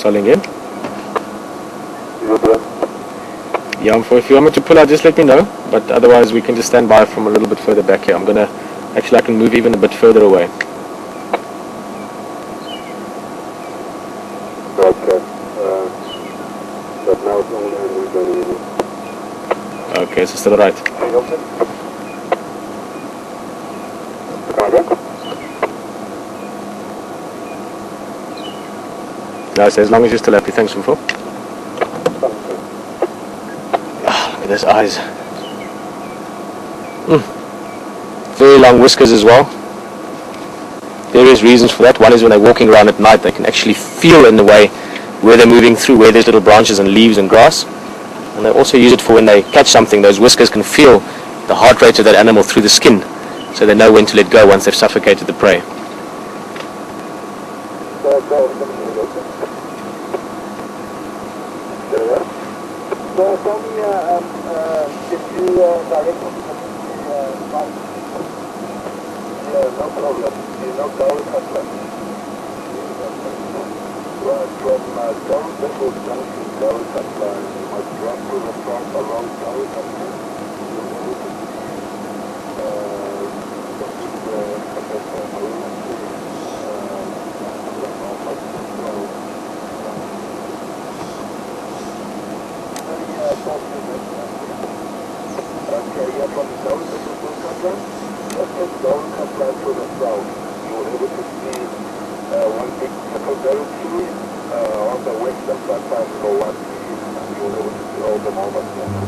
Starting in. Yeah, if you want me to pull out, just let me know. But otherwise, we can just stand by from a little bit further back here. I can move even a bit further away. Okay. But now it's only moving. Okay, so still right. No, so as long as you're still happy, thanks, info. Look at those eyes. Very long whiskers as well. Various reasons for that. One is when they're walking around at night, they can actually feel in the way where they're moving through, where there's little branches and leaves and grass. And they also use it for when they catch something. Those whiskers can feel the heart rate of that animal through the skin, so they know when to let go once they've suffocated the prey. So tell me, did you direct me to yeah, no problem. You know Darwin Cutler? From Darwin Bedford Junction, Darwin Cutler, you must run to the front along Darwin Cutler. Okay, yeah, from Darwin Bedford Cutler, just take Darwin Cutler to the south. You will be able to see one big huckleberry tree on the western side of the one tree, and you will be able to see all the northern ones.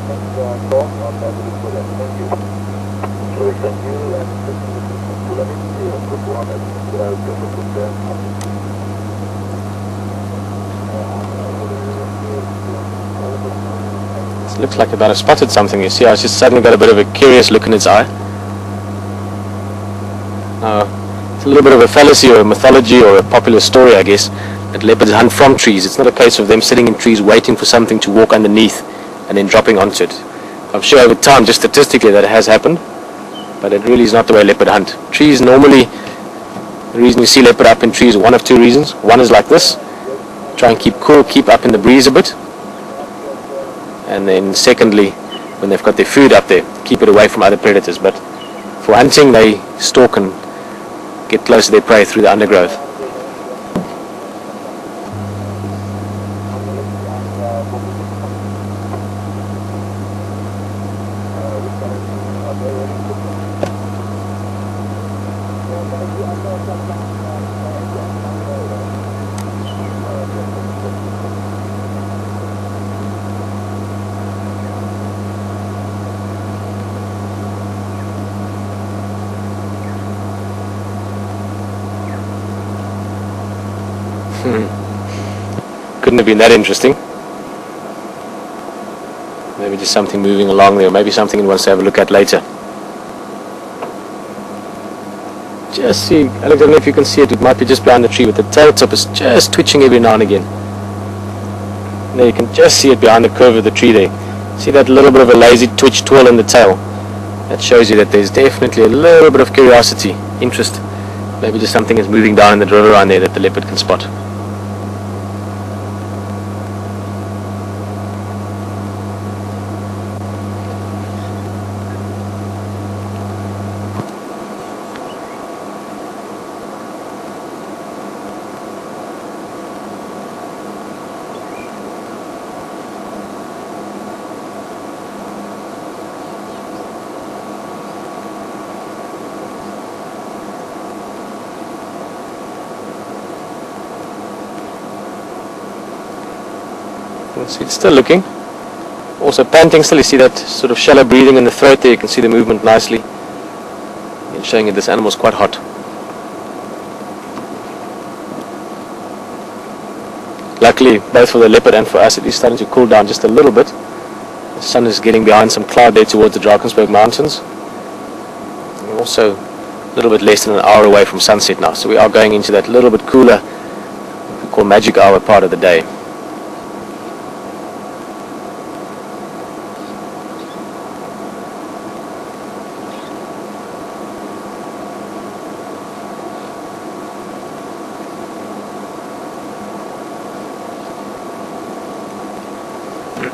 Thanks, Tom. I'm happy for that. Thank you. So thank you, and this is a good one, and difficult there. It looks like I have spotted something. You see, I just suddenly got a bit of a curious look in its eye. It's a little bit of a fallacy or a mythology or a popular story, I guess, that leopards hunt from trees. It's not a case of them sitting in trees waiting for something to walk underneath and then dropping onto it. I'm sure over time, just statistically, that has happened, but it really is not the way leopard hunt. Trees normally, the reason you see leopard up in trees, one of two reasons. One is like this, try and keep cool, keep up in the breeze a bit. And then secondly, when they've got their food up there, keep it away from other predators. But for hunting, they stalk and get close to their prey through the undergrowth. Couldn't have been that interesting. Maybe just something moving along there, or maybe something he wants to have a look at later. Just see, Alex, I don't know if you can see it, it might be just behind the tree, but the tail tip is just twitching every now and again. And there you can just see it behind the curve of the tree there. See that little bit of a lazy twitch twirl in the tail? That shows you that there's definitely a little bit of curiosity, interest. Maybe just something is moving down in the river around there that the leopard can spot. See, it's still looking. Also panting still. You see that sort of shallow breathing in the throat there. You can see the movement nicely. It's showing that this animal is quite hot. Luckily, both for the leopard and for us, it is starting to cool down just a little bit. The sun is getting behind some cloud there towards the Drakensberg Mountains. And we're also a little bit less than an hour away from sunset now. So we are going into that little bit cooler, what we call magic hour part of the day. I'm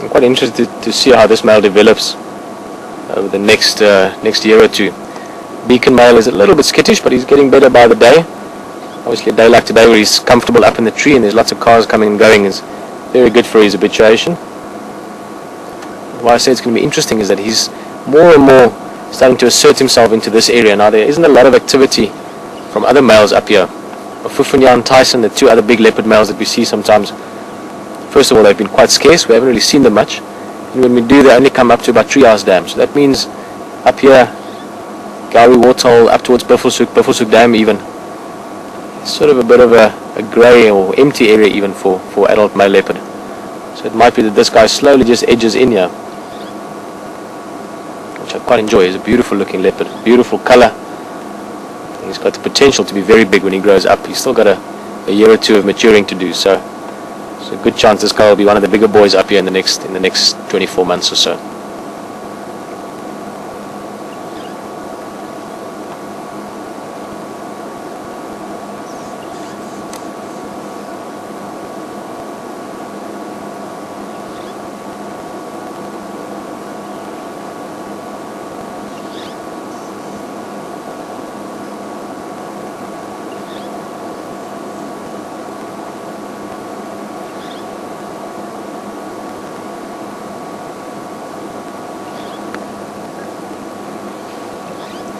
quite interested to see how this male develops over the next year or two. Beacon male is a little bit skittish, but he's getting better by the day. Obviously a day like today where he's comfortable up in the tree and there's lots of cars coming and going is very good for his habituation. Why I say it's going to be interesting is that he's more and more starting to assert himself into this area. Now there isn't a lot of activity from other males up here. Fufunya and Tyson, the two other big leopard males that we see sometimes, first of all they've been quite scarce, we haven't really seen them much, and when we do they only come up to about Treehouse Dam. So that means up here, Gowrie Waterhole, up towards Buffelshoek Dam even, it's sort of a bit of a grey or empty area even for adult male leopard. So it might be that this guy slowly just edges in here, which I quite enjoy. He's a beautiful looking leopard, beautiful colour. He's got the potential to be very big when he grows up. He's still got a year or two of maturing to do, so it's a good chance this guy will be one of the bigger boys up here in the next 24 months or so.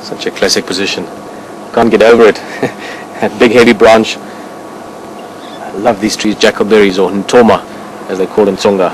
Such a classic position. Can't get over it. That big heavy branch. I love these trees, jackalberries or ntoma as they call in Tsonga.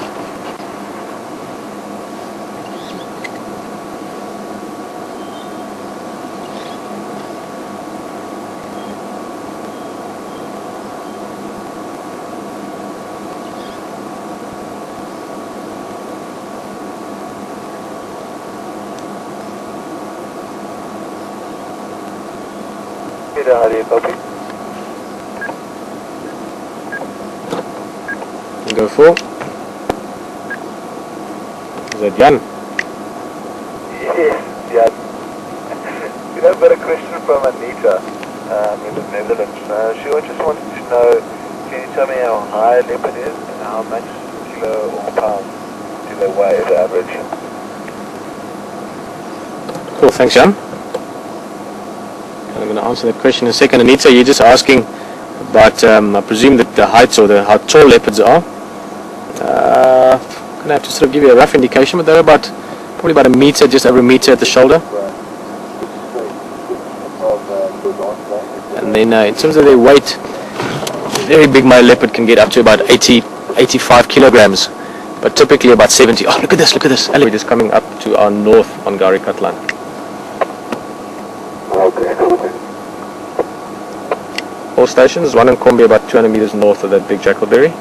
Pieter, how do you copy? Go for. Is that Jan? Yes, yeah. We have got a question from Anita in the Netherlands. She just wanted to know, can you tell me how high a leopard is and how much kilo or pound do they weigh as average? Cool, thanks Jan. I'm going to answer that question in a second. Anita, you're just asking about, I presume that the heights or how tall leopards are. I'm going to have to sort of give you a rough indication, but they're probably about a meter, just over a meter at the shoulder. And then in terms of their weight, a very big male leopard can get up to about 85 kilograms, but typically about 70. Oh, look at this, Ali just coming up to our north on Gowrie Katlan. All stations, one in Kombi about 200 meters north of that big jackalberry.